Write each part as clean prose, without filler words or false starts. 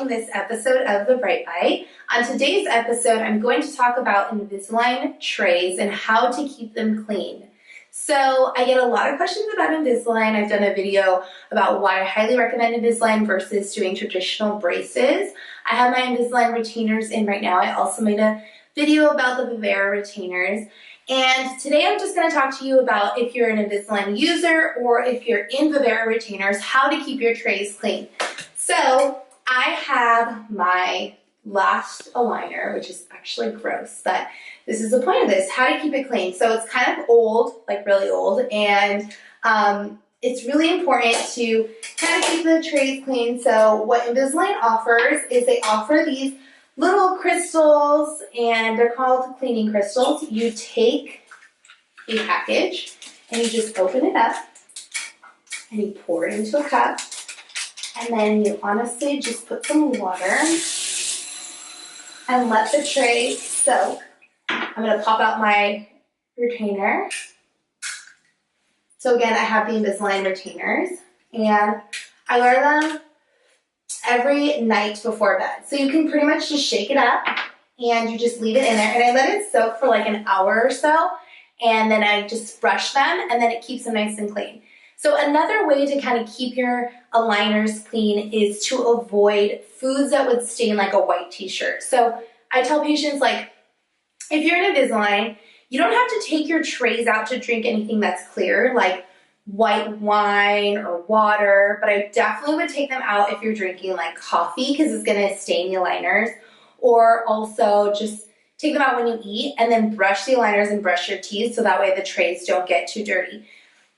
watching this episode of The Bright Bite. On today's episode, I'm going to talk about Invisalign trays and how to keep them clean. So I get a lot of questions about Invisalign. I've done a video about why I highly recommend Invisalign versus doing traditional braces. I have my Invisalign retainers in right now. I also made a video about the Vivera retainers. And today I'm just going to talk to you about if you're an Invisalign user or if you're in Vivera retainers, how to keep your trays clean. So I have my last aligner, which is actually gross, but this is the point of this, how to keep it clean. So it's kind of old, like really old, and it's really important to kind of keep the trays clean. So what Invisalign offers is they offer these little crystals, and they're called cleaning crystals. You take a package and you just open it up and you pour it into a cup, and then you honestly just put some water and let the tray soak. I'm going to pop out my retainer. So again, I have the Invisalign retainers, and I wear them every night before bed. So you can pretty much just shake it up and you just leave it in there. And I let it soak for like an hour or so, and then I just brush them, and then it keeps them nice and clean. So another way to kind of keep your aligners clean is to avoid foods that would stain like a white t-shirt. So I tell patients, like, if you're in Invisalign, you don't have to take your trays out to drink anything that's clear, like white wine or water, but I definitely would take them out if you're drinking like coffee, because it's going to stain the aligners, or also just take them out when you eat and then brush the aligners and brush your teeth so that way the trays don't get too dirty.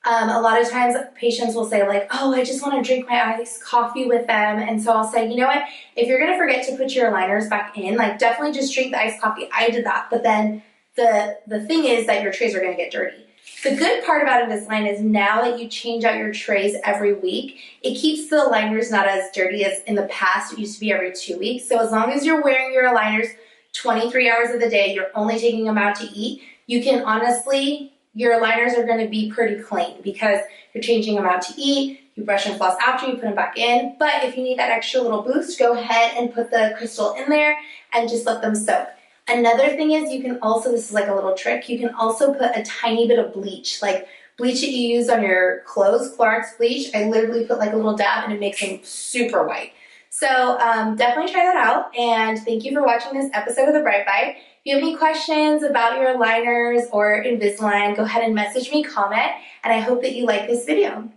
A lot of times patients will say like, oh, I just want to drink my iced coffee with them. And so I'll say, you know what, if you're going to forget to put your aligners back in, like definitely just drink the iced coffee. I did that. But then the thing is that your trays are going to get dirty. The good part about Invisalign is now that you change out your trays every week, it keeps the aligners not as dirty as in the past. It used to be every 2 weeks. So as long as you're wearing your aligners 23 hours of the day, you're only taking them out to eat, you can honestly, your aligners are going to be pretty clean because you're changing them out to eat, you brush and floss after, you put them back in. But if you need that extra little boost, go ahead and put the crystal in there and just let them soak. Another thing is you can also, this is like a little trick, you can also put a tiny bit of bleach, like bleach that you use on your clothes, Clorox bleach. I literally put like a little dab and it makes them super white. So definitely try that out, and thank you for watching this episode of The Bright Bite. If you have any questions about your aligners or Invisalign, go ahead and message me, comment, and I hope that you like this video.